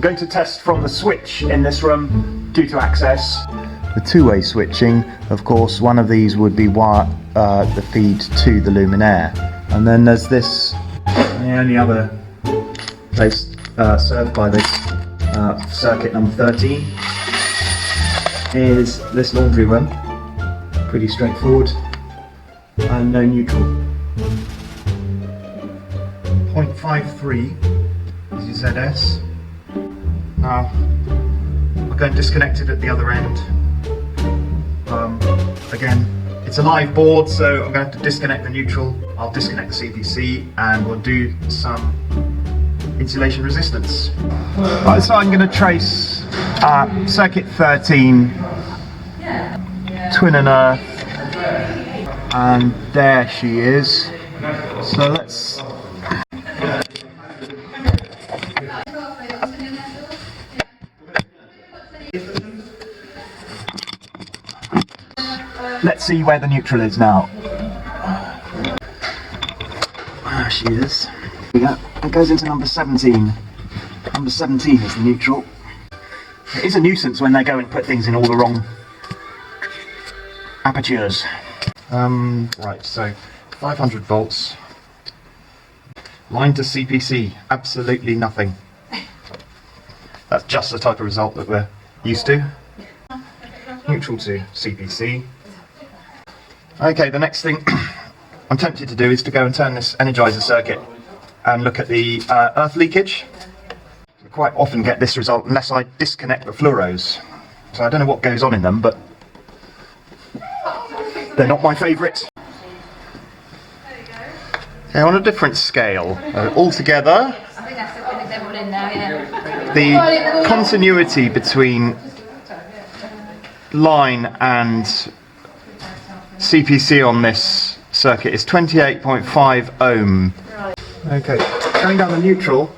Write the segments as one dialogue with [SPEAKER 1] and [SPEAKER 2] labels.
[SPEAKER 1] I'm going to test from the switch in this room due to access. The two-way switching, of course, one of these would be the feed to the luminaire. And then there's this, the only other place served by this circuit number 13 is this laundry room. Pretty straightforward, and no neutral. 0.53 is your ZS. Now, I'll go and disconnect it at the other end. Again, it's a live board, so I'm going to have to disconnect the neutral. I'll disconnect the CPC and we'll do some insulation resistance. Right, so I'm going to trace circuit 13, twin and earth, and there she is. So let's see where the neutral is now. There she is. Yeah, it goes into number 17. Number 17 is the neutral. It is a nuisance when they go and put things in all the wrong apertures. Right, so 500 volts. Line to CPC, absolutely nothing. That's just the type of result that we're used to. Neutral to CPC. Okay, the next thing I'm tempted to do is to go and turn this energizer circuit and look at the earth leakage. We quite often get this result unless I disconnect the fluoros. So I don't know what goes on in them, but they're not my favourite. Okay, on a different scale, altogether, the continuity between line and CPC on this circuit is 28.5 ohm. Okay, going down the neutral,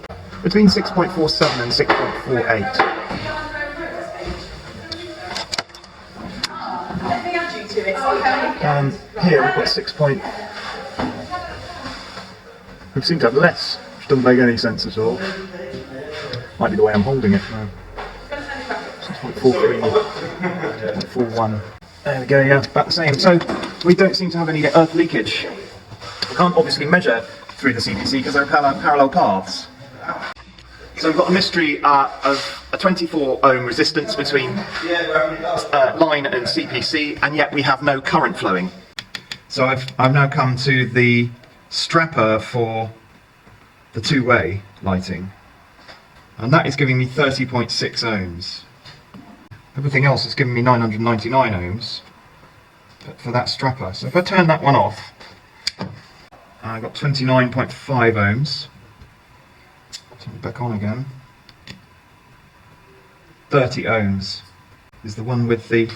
[SPEAKER 1] between 6.47 and 6.48. And here we've got 6. We seem to have less, which doesn't make any sense at all. Might be the way I'm holding it. No. 6.43, 6.41. There we go, yeah, about the same. So we don't seem to have any earth leakage. We can't obviously measure through the CPC because they're parallel paths. So we've got a mystery of a 24 ohm resistance between line and CPC, and yet we have no current flowing. So I've now come to the strapper for the two-way lighting, and that is giving me 30.6 ohms. Everything else is giving me 999 ohms for that strapper. So if I turn that one off, I've got 29.5 ohms. Turn it back on again. 30 ohms is the one with the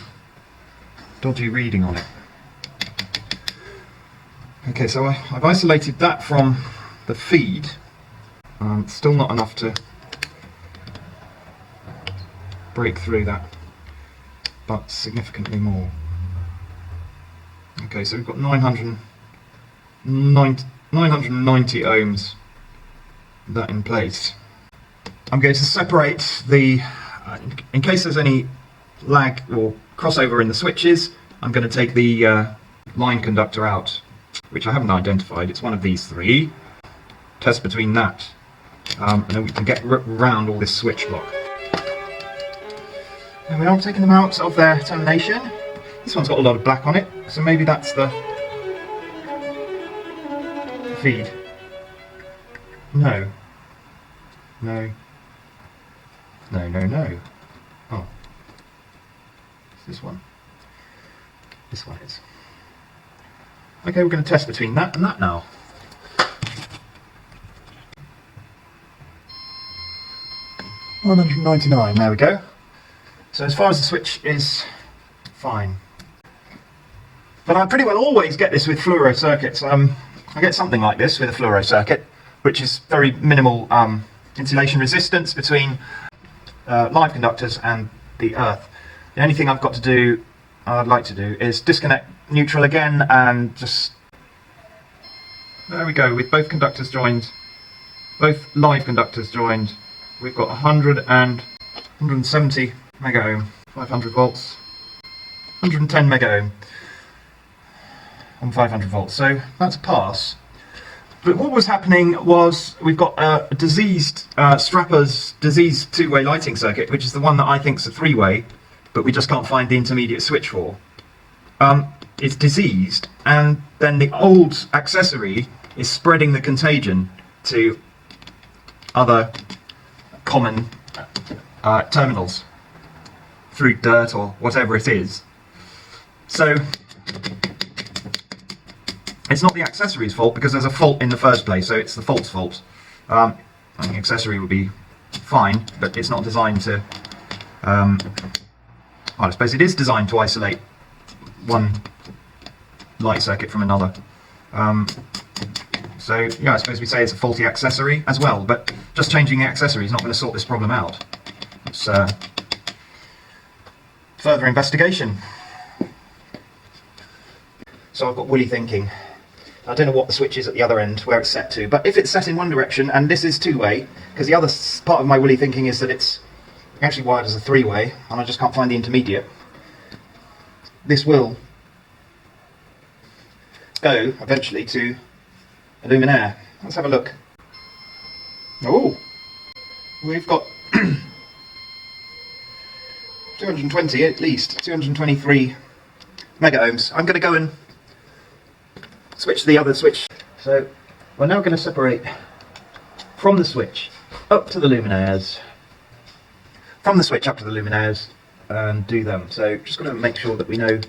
[SPEAKER 1] dodgy reading on it. Okay, so I've isolated that from the feed. Still not enough to break through that, but significantly more. Okay, so we've got 990 ohms, that in place. I'm going to separate the, in case there's any lag or crossover in the switches, I'm going to take the line conductor out, which I haven't identified. It's one of these three. Test between that, and then we can get around all this switch block. And we are taking them out of their termination. This one's got a lot of black on it, so maybe that's the feed. No. No. No, no, no. Oh. It's this one. This one is. Okay, we're going to test between that and that now. $199, there we go. So as far as the switch is fine. But I pretty well always get this with fluoro circuits. I get something like this with a fluoro circuit, which is very minimal insulation resistance between live conductors and the earth. The only thing I've got to do, I'd like to do, is disconnect neutral again and just... There we go, with both conductors joined, both live conductors joined, we've got 100 and 170 mega ohm, 500 volts, 110 mega ohm on 500 volts. So that's a pass. But what was happening was we've got a diseased Strapper's diseased two-way lighting circuit, which is the one that I think is a three-way, but we just can't find the intermediate switch for. It's diseased, and then the old accessory is spreading the contagion to other common terminals through dirt or whatever it is. So it's not the accessory's fault because there's a fault in the first place, so it's the fault's fault. I think the accessory would be fine, but it's not designed to... well, I suppose it is designed to isolate one light circuit from another. So yeah, I suppose we say it's a faulty accessory as well, but just changing the accessory is not going to sort this problem out. It's further investigation. So I've got woolly thinking. I don't know what the switch is at the other end, where it's set to, but if it's set in one direction, and this is two-way, because the other part of my woolly thinking is that it's actually wired as a three-way, and I just can't find the intermediate, this will go eventually to a luminaire. Let's have a look. Oh, we've got 220 at least, 223 mega ohms. I'm going to go and switch the other switch. So we're now going to separate from the switch up to the luminaires, from the switch up to the luminaires, and do them. So just going to make sure that we know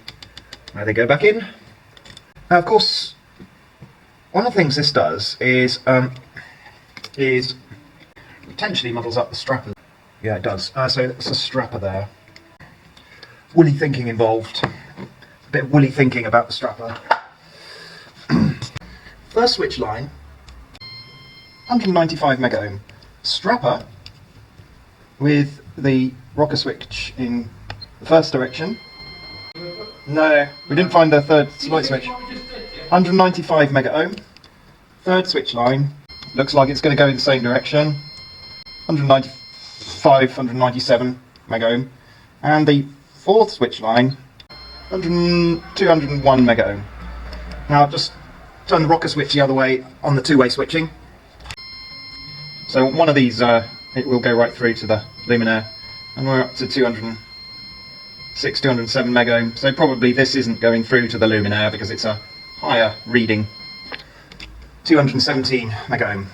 [SPEAKER 1] where they go back in. Now, of course, one of the things this does is potentially muddles up the strapper. Yeah, it does. So it's a strapper there. Woolly thinking involved. A bit of woolly thinking about the strapper. First switch line, 195 mega ohm. Strapper with the rocker switch in the first direction. No, we didn't find the third light switch. 195 mega ohm. Third switch line, looks like it's going to go in the same direction. 195, 197 mega ohm. And the fourth switch line, 201 mega ohm. Now just turn the rocker switch the other way on the two-way switching. So one of these, it will go right through to the luminaire, and we're up to 206, 207 mega ohm. So probably this isn't going through to the luminaire because it's a higher reading. 217 mega ohm.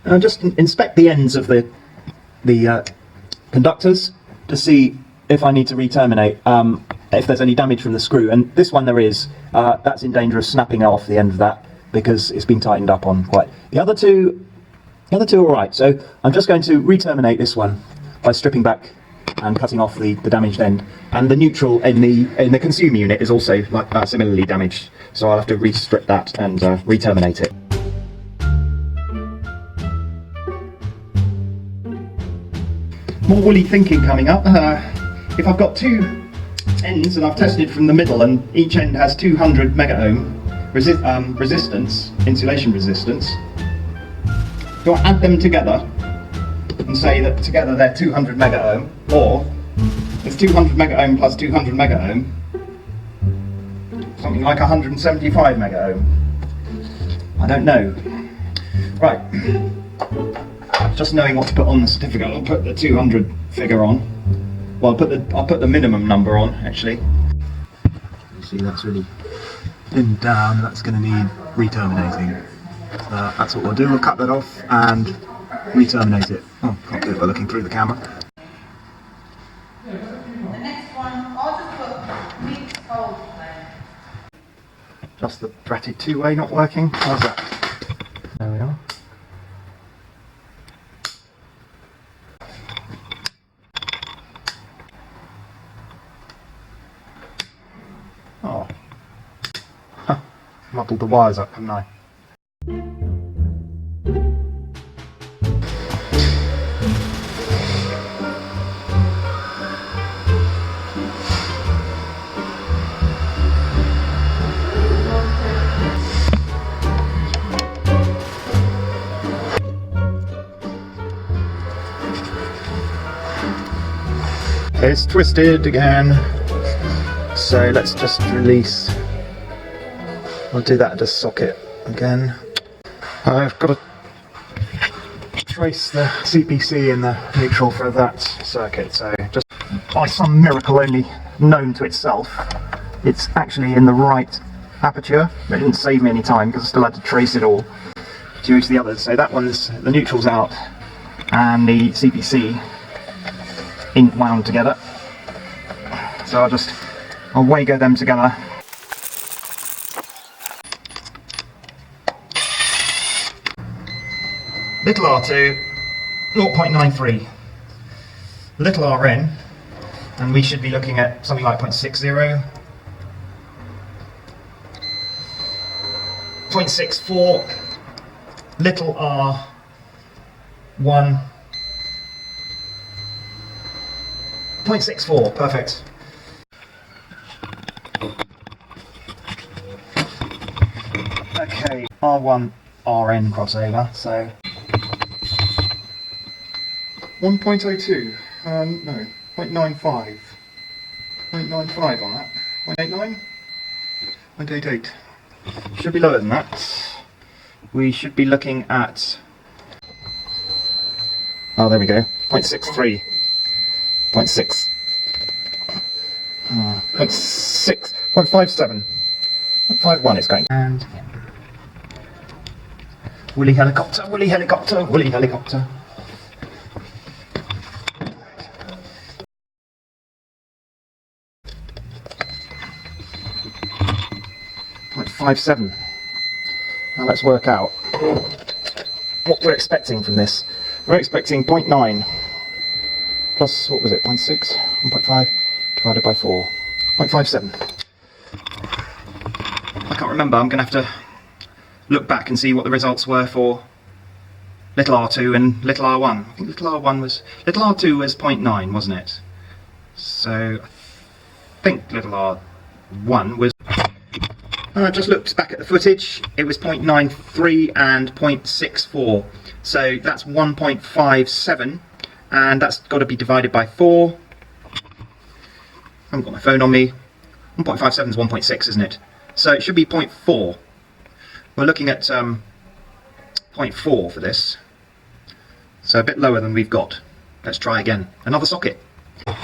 [SPEAKER 1] Now just inspect the ends of the conductors to see if I need to re-terminate. If there's any damage from the screw, and this one there is, that's in danger of snapping off the end of that because it's been tightened up on quite. The other two are alright, so I'm just going to re-terminate this one by stripping back and cutting off the damaged end, and the neutral in the consumer unit is also like similarly damaged, so I'll have to re-strip that and re-terminate it. More woolly thinking coming up. If I've got two ends and I've tested from the middle and each end has 200 mega ohm resistance, insulation resistance, do I add them together and say that together they're 200 mega ohm, or it's 200 mega ohm plus 200 mega ohm, something like 175 mega ohm? I don't know. Right, just knowing what to put on the certificate, I'll put the 200 figure on. Well, I'll put the minimum number on, actually. You see, that's really thinned down. That's going to need re-terminating. That's what we'll do. We'll cut that off and re-terminate it. Oh, can't do it by looking through the camera.
[SPEAKER 2] The next one, I'll just put mixed hold there.
[SPEAKER 1] Just the dratted two-way not working. How's that? There we are. Oh, muddled the wires up, haven't I? It's twisted again. So let's just release. I'll do that at the socket again. I've got to trace the CPC in the neutral for that circuit. So just by some miracle only known to itself, it's actually in the right aperture. It didn't save me any time because I still had to trace it all due to the others. So that one's, the neutral's out and the CPC ain't wound together. So I'll wagger them together. Little R2, 0.93. Little Rn, and we should be looking at something like 0.60. 0.64, little r1, 0.64, perfect. Okay, R1, Rn crossover, so 1.02, no, 0.95, 0.95 on that, 0.89, 0.88. Should be lower than that. We should be looking at, oh there we go, 0.63, 0.6, 0.6, 0.57, 0.51 it's going. And woolly helicopter, woolly helicopter, woolly helicopter. 0.57. Now let's work out what we're expecting from this. We're expecting 0.9 plus, what was it, 0.6, 1.5 divided by 4, 0.57. I can't remember, I'm going to have to look back and see what the results were for little r2 and little r1. I think little r2 was 0.9, wasn't it? So I think little r1 was, I just looked back at the footage, it was 0.93 and 0.64, so that's 1.57, and that's got to be divided by 4. I haven't got my phone on me. 1.57 is 1.6, isn't it? So it should be 0.4. We're looking at 0.4 for this, so a bit lower than we've got. Let's try again. Another socket.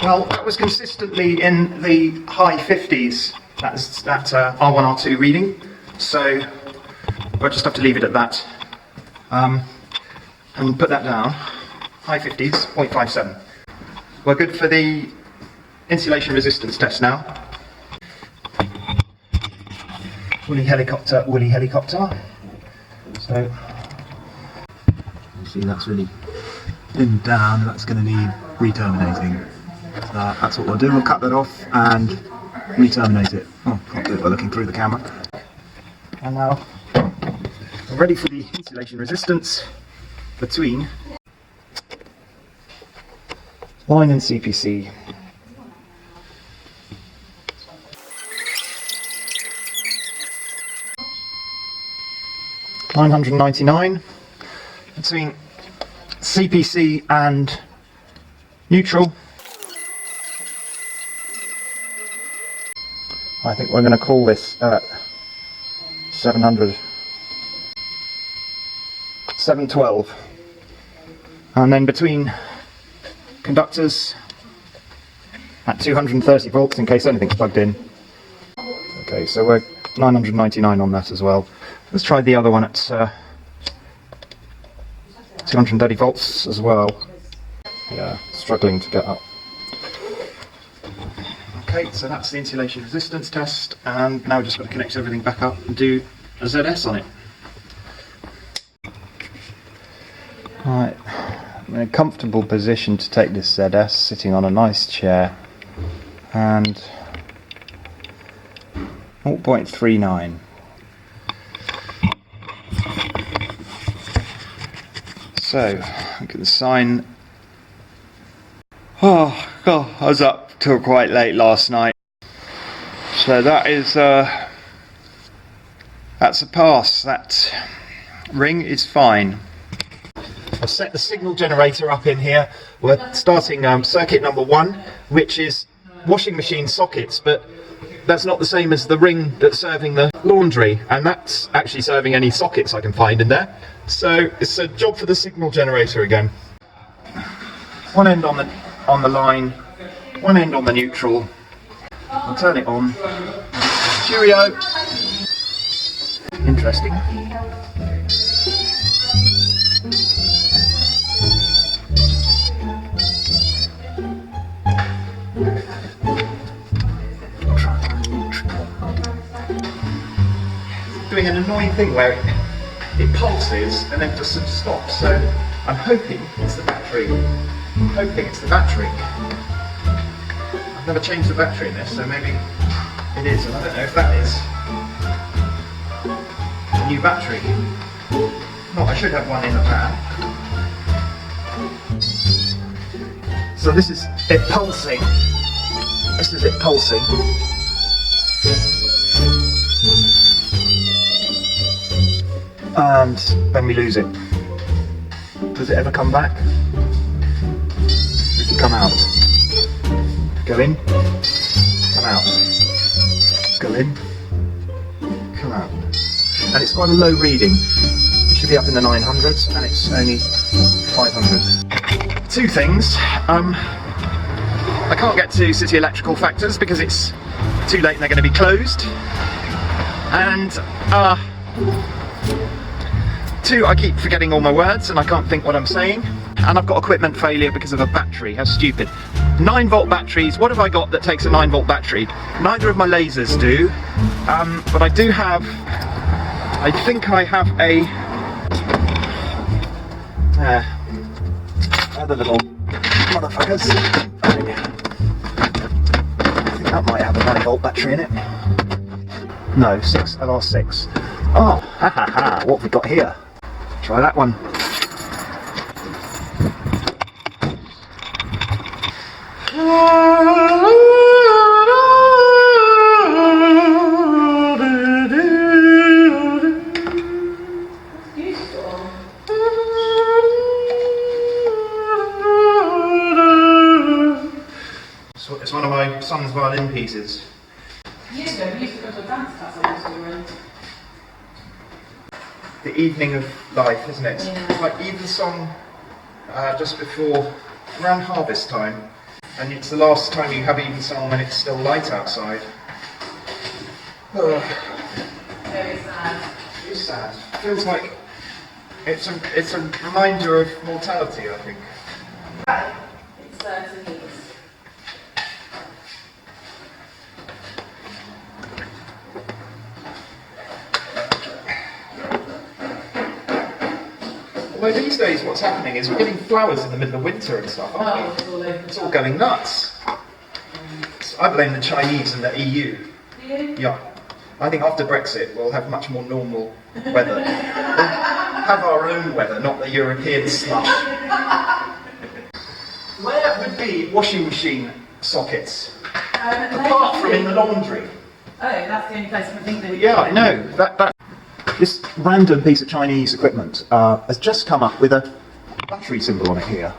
[SPEAKER 1] Well, that was consistently in the high 50s. That's that R1, R2 reading, so we'll just have to leave it at that and put that down. High 50s, 0.57. We're good for the insulation resistance test now. Woolly helicopter, woolly helicopter. So
[SPEAKER 3] you see that's really thinned down, that's going to need re-terminating. So that's what we'll do, we'll cut that off and re-terminate it. Oh, can't do it by looking through the camera.
[SPEAKER 1] And now we're ready for the insulation resistance between line and CPC. $999 between CPC and neutral. I think we're going to call this 700, 712, and then between conductors at 230 volts in case anything's plugged in. Okay, so we're 999 on that as well. Let's try the other one at 230 volts as well. Yeah, struggling to get up. Okay, so that's the insulation resistance test, and now we've just got to connect everything back up and do a ZS on it. Right, I'm in a comfortable position to take this ZS, sitting on a nice chair, and 0.39. So, look at the sign. Oh God, I was up till quite late last night. So that is that's a pass. That ring is fine. I've set the signal generator up in here. We're starting circuit number 1, which is washing machine sockets, but that's not the same as the ring that's serving the laundry, and that's actually serving any sockets I can find in there. So it's a job for the signal generator again. One end on the line, one end on the neutral. I'll turn it on. Cheerio! Interesting. Doing an annoying thing where it pulses and then just stops, so I'm hoping it's the battery. I've never changed the battery in this, so maybe it is, and I don't know if that is a new battery. No, I should have one in the van. So this is it pulsing. This is it pulsing. And then we lose it. Does it ever come back? Does it come out? Go in, come out. Go in, come out. And it's quite a low reading. It should be up in the 900s, and it's only 500. Two things. I can't get to City Electrical Factors because it's too late and they're going to be closed. And two, I keep forgetting all my words and I can't think what I'm saying. And I've got equipment failure because of a battery. How stupid. 9-volt batteries. What have I got that takes a 9-volt battery? Neither of my lasers do. But I do have... I think I have a... other little motherfuckers. I think that might have a 9-volt battery in it. No, LR6. Oh, ha ha ha, what have we got here? Try that one. So it's one of my son's violin pieces.
[SPEAKER 2] Years ago, we used to go to a dance class I used to run.
[SPEAKER 1] The evening of life, isn't it?
[SPEAKER 2] Yeah.
[SPEAKER 1] It's like Evensong just before, around harvest time, and it's the last time you have Evensong when it's still light outside.
[SPEAKER 2] Very sad.
[SPEAKER 1] It's sad. Feels like it's a reminder of mortality, I think.
[SPEAKER 2] It certainly is.
[SPEAKER 1] Although these days what's happening is we're getting flowers in the middle of winter and stuff, aren't we? It's all going nuts. So I blame the Chinese and the EU. Yeah. I think after Brexit we'll have much more normal weather. We'll have our own weather, not the European slush. Where would be washing machine sockets? Apart from in the laundry.
[SPEAKER 2] Oh, that's the only place I can think that.
[SPEAKER 1] Yeah, I know. This random piece of Chinese equipment has just come up with a battery symbol on it here,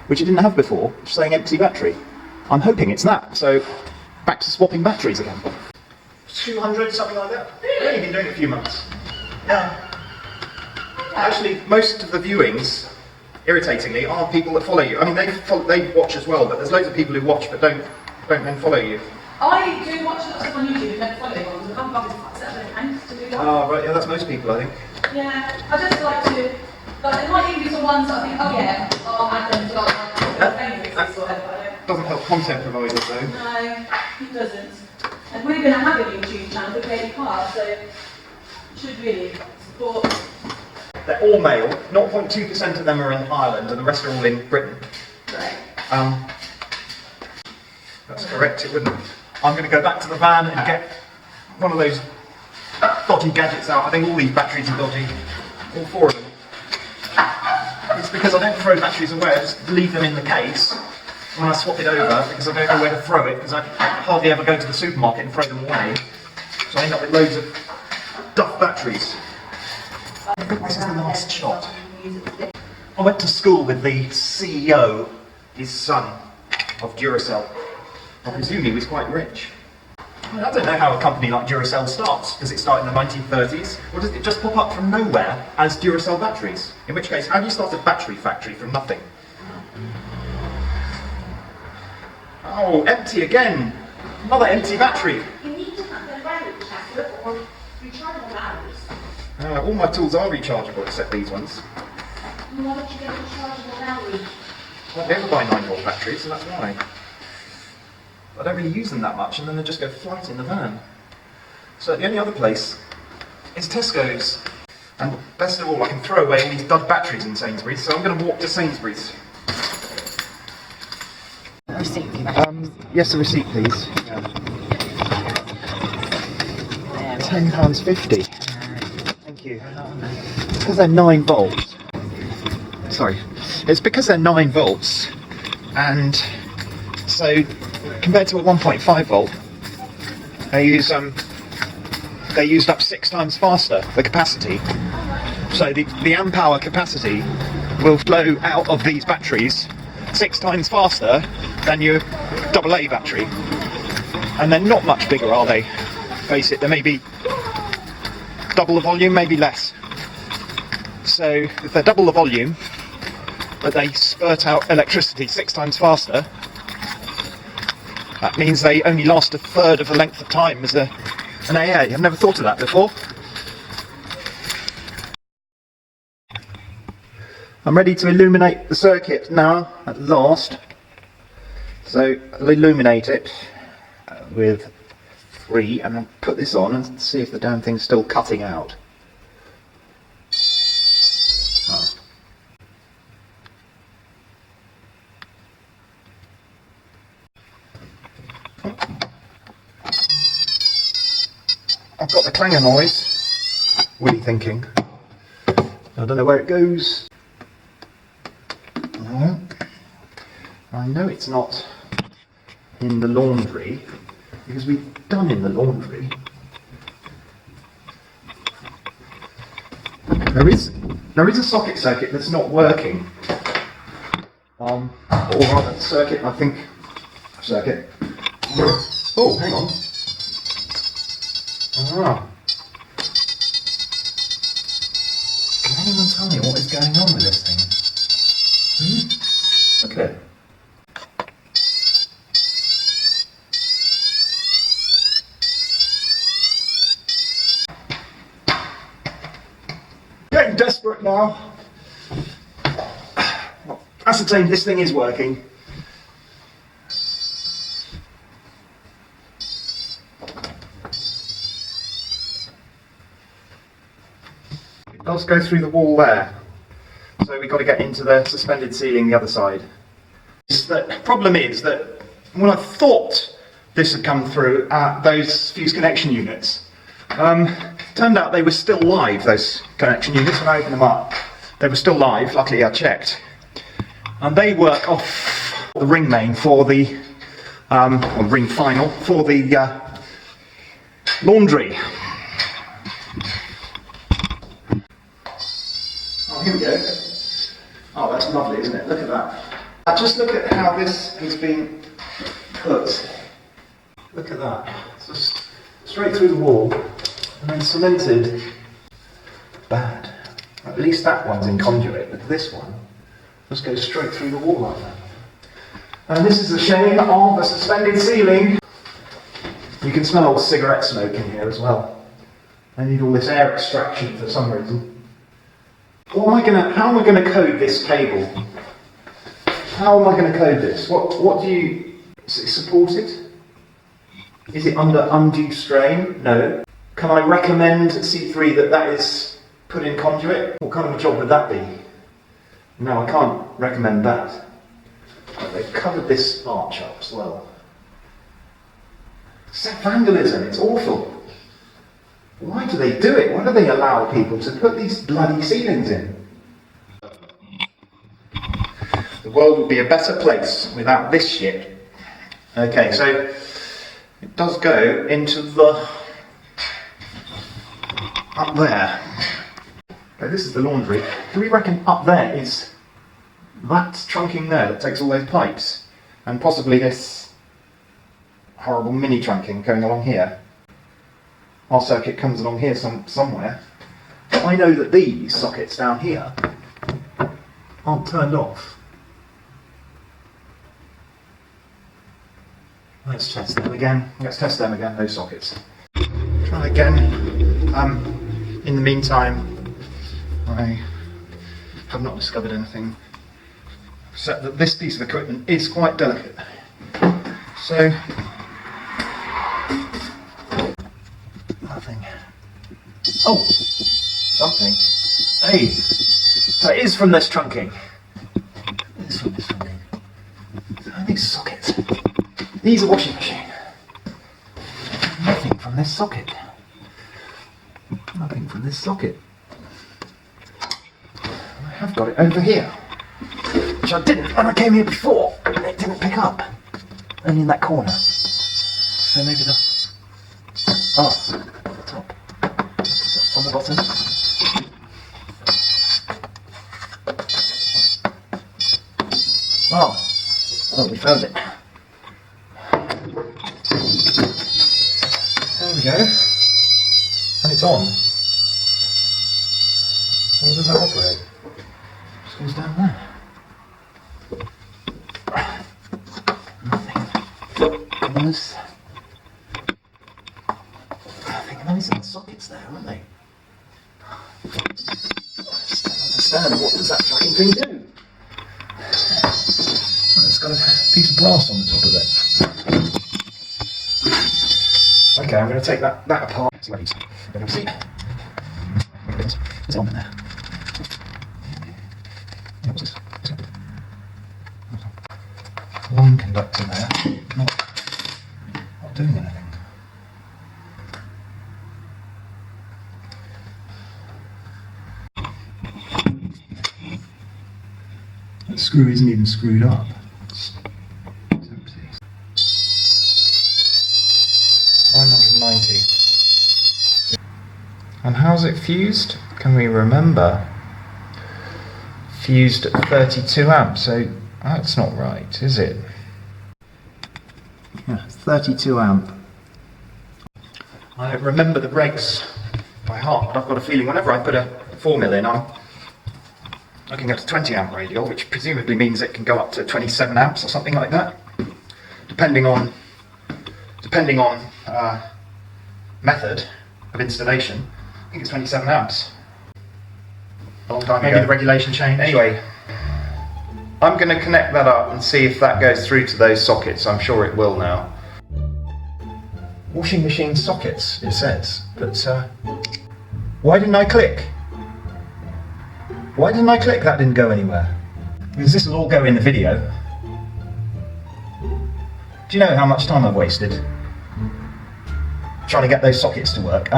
[SPEAKER 1] which it didn't have before, saying empty battery. I'm hoping it's that, so back to swapping batteries again. 200, something like that. I've only been doing it a few months. Yeah. Actually, most of the viewings, irritatingly, are people that follow you. I mean, they watch as well, but there's loads of people who watch but don't then follow you.
[SPEAKER 2] I do watch lots of stuff on YouTube and don't follow anyone because I can't bother to set up an account to do that.
[SPEAKER 1] Oh, right, yeah, that's most people, I think.
[SPEAKER 2] Yeah, I just like to, like, there might even be some ones that I think, oh yeah, I'll add them to like my favourites or whatever.
[SPEAKER 1] Doesn't help content providers though.
[SPEAKER 2] No, it doesn't. And we're going to have a YouTube channel with Lady Car, so should really support.
[SPEAKER 1] They're all male. 0.2% of them are in Ireland, and the rest are all in Britain.
[SPEAKER 2] Right.
[SPEAKER 1] That's correct. It wouldn't. I'm going to go back to the van and get one of those dodgy gadgets out. I think all these batteries are dodgy. All 4 of them. It's because I don't throw batteries away. I just leave them in the case when I swap it over because I don't know where to throw it because I hardly ever go to the supermarket and throw them away. So I end up with loads of duff batteries. I think this is the last shot. I went to school with the CEO, his son, of Duracell. I presume he was quite rich. I don't know how a company like Duracell starts. Does it start in the 1930s? Or does it just pop up from nowhere as Duracell batteries? In which case, how do you start a battery factory from nothing? Oh, empty again! Another empty battery!
[SPEAKER 4] You need to have the battery capacitor or rechargeable batteries.
[SPEAKER 1] All my tools are rechargeable except these ones.
[SPEAKER 4] And why don't you get a rechargeable battery?
[SPEAKER 1] I never buy 9-volt batteries, so that's why. I don't really use them that much, and then they just go flat in the van. So the only other place is Tesco's. And best of all, I can throw away all these dud batteries in Sainsbury's, so I'm going to walk to Sainsbury's.
[SPEAKER 4] A receipt for your battery.
[SPEAKER 1] Yes, a receipt, please. £10.50. Thank you. It's because they're 9 volts. Sorry. It's because they're 9 volts, and so compared to a 1.5 volt, they used up 6 times faster the capacity. So the amp hour capacity will flow out of these batteries 6 times faster than your AA battery. And they're not much bigger, are they? Face it, they're maybe double the volume, maybe less. So if they're double the volume, but they spurt out electricity 6 times faster, that means they only last a third of the length of time as an AA. I've never thought of that before. I'm ready to illuminate the circuit now, at last. So I'll illuminate it with 3, and I'll put this on and see if the damn thing's still cutting out. Oh. I've got the clanger noise. What are you thinking? I don't know where it goes. No. I know it's not in the laundry, because we've done in the laundry. There is a socket circuit that's not working. Or rather, circuit, I think. Circuit. Oh, hang on. Ah. Can anyone tell me what is going on with this thing? Look at it. Getting desperate now. Ascertain this thing is working. It does go through the wall there. So we've got to get into the suspended ceiling the other side. The problem is that when I thought this had come through those fuse connection units, turned out they were still live, those connection units. When I opened them up, they were still live. Luckily I checked. And they work off the ring main for the, or ring final, for the laundry. Oh, here we go. Oh, that's lovely, isn't it? Look at that. Just look at how this has been put. Look at that. It's just straight through the wall and then cemented. Bad. At least that one's in conduit, but this one just goes straight through the wall like that. And this is the shame of a suspended ceiling. You can smell all cigarette smoke in here as well. I need all this air extraction for some reason. How am I going to code this cable? How am I going to code this? What do you support it? Is it under undue strain? No. Can I recommend C3 that is put in conduit? What kind of a job would that be? No, I can't recommend that. But they've covered this arch up as well. It's vandalism, it's awful. Why do they do it? Why do they allow people to put these bloody ceilings in? The world would be a better place without this shit. Okay, so it does go into the... up there. Okay, this is the laundry. Do we reckon up there is That's trunking there that takes all those pipes, and possibly this horrible mini trunking going along here. Our circuit comes along here somewhere. But I know that these sockets down here aren't turned off. Let's test them again. Let's test them again, those sockets. Try again. In the meantime, I have not discovered anything except that this piece of equipment is quite delicate. So, nothing. Oh, something. Hey, so it is from this trunking. It is from this trunking. So these sockets. These are washing machine. Nothing from this socket. Nothing from this socket. I have got it over here, which I didn't when I came here before. It didn't pick up. Only in that corner. So maybe the... Oh, the top. On the bottom. Oh, we found it. There we go. And it's on. How does that operate? Just goes down there. Nothing. Those. Nothing. Those are the sockets there, aren't they? I just don't understand. What does that fucking thing do? Well, it's got a piece of brass on the top of it. Okay, I'm going to take that apart. See what it is. I'm going to see. It's on there. Yeah, what's this? One conductor there, not doing anything. That screw isn't even screwed up. It's empty. 990. And how's it fused? Can we remember? Fused at 32 amps, so that's not right, is it? Yeah, 32 amp. I don't remember the regs by heart, but I've got a feeling whenever I put a 4mm in, I'm looking at a 20 amp radial, which presumably means it can go up to 27 amps or something like that, depending on method of installation. I think it's 27 amps. A long time ago. Maybe the regulation changed. Anyway, I'm going to connect that up and see if that goes through to those sockets. I'm sure it will now. Washing machine sockets, it says. But why didn't I click? Why didn't I click? That didn't go anywhere. Because this will all go in the video. Do you know how much time I've wasted trying to get those sockets to work?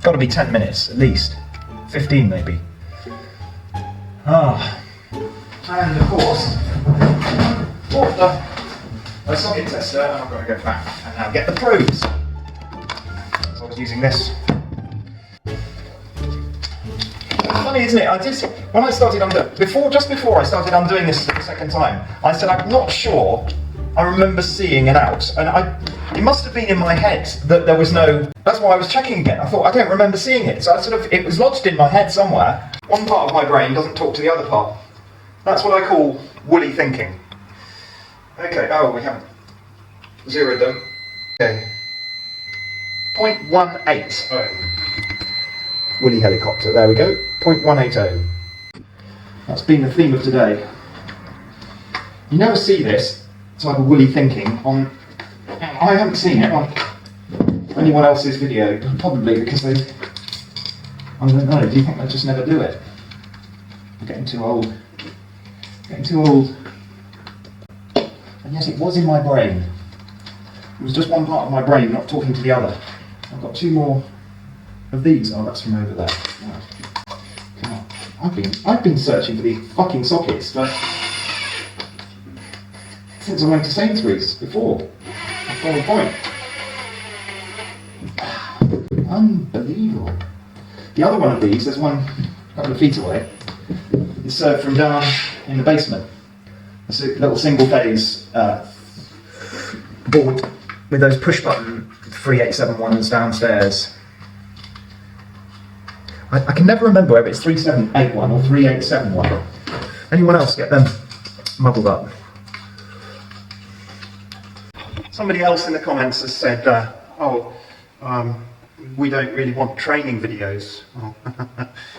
[SPEAKER 1] Got to be 10 minutes at least, 15 maybe. And of course, bought the socket tester, and I've got to go back and now get the probes. So I was using this. Funny, isn't it? When I started just before I started undoing this for the second time, I said I'm not sure. I remember seeing an out, and it must have been in my head that there was no. That's why I was checking again. I thought I don't remember seeing it, so it was lodged in my head somewhere. One part of my brain doesn't talk to the other part. That's what I call woolly thinking. Okay. Oh, we haven't zeroed them. Okay. 0.18 ohm. Woolly helicopter. There we go. 0.180 ohm. That's been the theme of today. You never see this type of woolly thinking on. I haven't seen it on anyone else's video, probably because they. I don't know. Do you think they just never do it? I'm getting too old. Getting too old. And yes, it was in my brain. It was just one part of my brain not talking to the other. I've got two more of these. Oh, that's from over there. Right. Come on. I've been searching for these fucking sockets for since I went to Sainsbury's before. That's the whole point. Unbelievable. The other one of these, there's one a couple of feet away. is served from down in the basement. It's a little single phase board with those push button 3871s downstairs. I can never remember whether it's 3781 or 3871. Anyone else get them muddled up? Somebody else in the comments has said, we don't really want training videos. Well,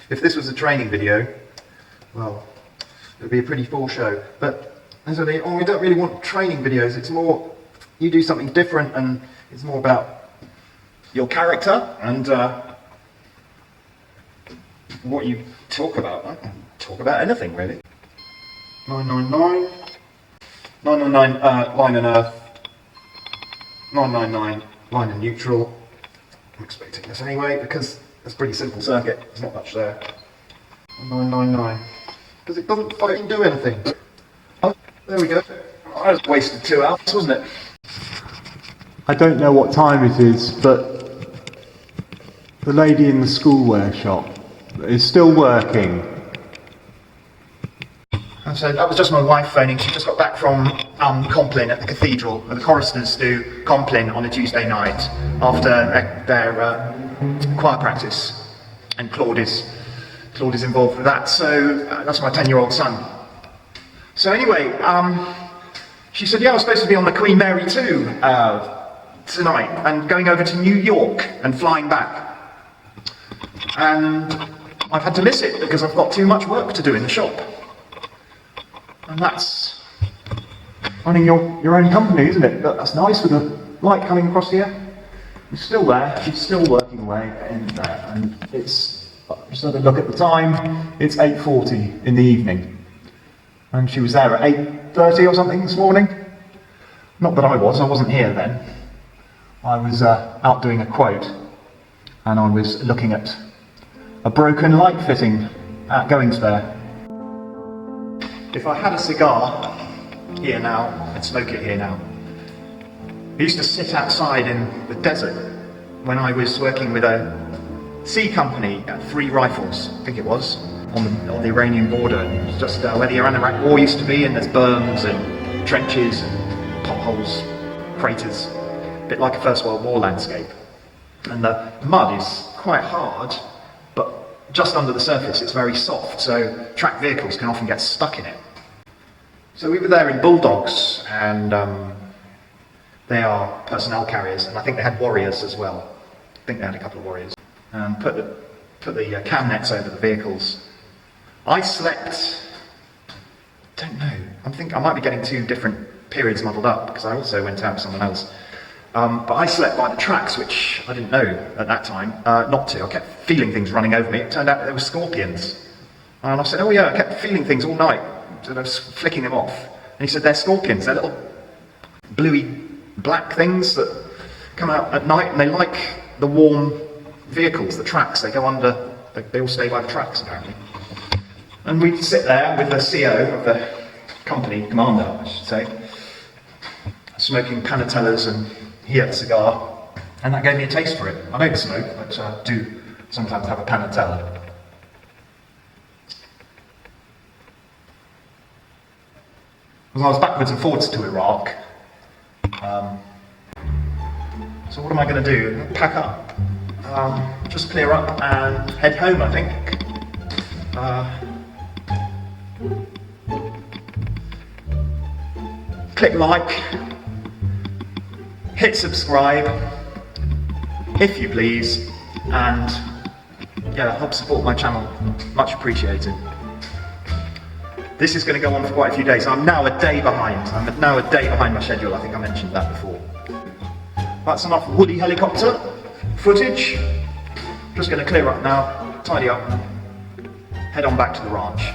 [SPEAKER 1] if this was a training video, well, it would be a pretty full show. But as I say, we don't really want training videos. It's more, you do something different, and it's more about your character and what you talk about. I can talk about anything, really. 999, 999 line and earth, 999 line and neutral. I'm expecting this anyway because it's a pretty simple circuit, there's not much there. 999, because it doesn't fucking do anything. Oh, there we go. I just wasted 2 hours, wasn't it?
[SPEAKER 3] I don't know what time it is, but the lady in the schoolwear shop is still working.
[SPEAKER 1] So that was just my wife phoning. She just got back from Compline at the cathedral. The choristers do Compline on a Tuesday night after their choir practice, and Claude is involved with that. So that's my 10-year-old son. So anyway, she said, yeah, I was supposed to be on the Queen Mary 2 tonight, and going over to New York and flying back. And I've had to miss it because I've got too much work to do in the shop. And that's running your own company, isn't it? But that's nice with the light coming across here. It's still there, she's still working away in there, and it's, just had a look at the time, it's 8:40 in the evening. And she was there at 8:30 or something this morning. Not that I wasn't here then. I was out doing a quote, and I was looking at a broken light fitting at Goings Fair. If I had a cigar here now, I'd smoke it here now. I used to sit outside in the desert when I was working with a C company at 3 Rifles, I think it was, on the Iranian border. It was just where the Iran-Iraq war used to be, and there's berms and trenches and potholes, craters, a bit like a First World War landscape. And the mud is quite hard, but just under the surface it's very soft, so tracked vehicles can often get stuck in it. So we were there in Bulldogs, and they are personnel carriers, and I think they had Warriors as well. I think they had a couple of Warriors. Put the cam nets over the vehicles. I slept, don't know, I might be getting 2 different periods muddled up, because I also went out with someone else. But I slept by the tracks, which I didn't know at that time, not to. I kept feeling things running over me. It turned out there were scorpions. And I said, oh yeah, I kept feeling things all night. So I was flicking them off. And he said, they're scorpions. They're little bluey black things that come out at night, and they like the warm vehicles, the tracks. They go under, they all stay by the tracks apparently. And we'd sit there with the CO of the company, commander I should say, smoking Panatellas, and he had a cigar, and that gave me a taste for it. I don't smoke, but I do sometimes have a Panatella. Because I was backwards and forwards to Iraq. So what am I going to do? Pack up, just clear up and head home, I think. Click like, hit subscribe, if you please, and yeah, help support my channel, much appreciated. This is going to go on for quite a few days. I'm now a day behind. I'm now a day behind my schedule. I think I mentioned that before. That's enough woody helicopter footage. Just going to clear up now, tidy up, head on back to the ranch.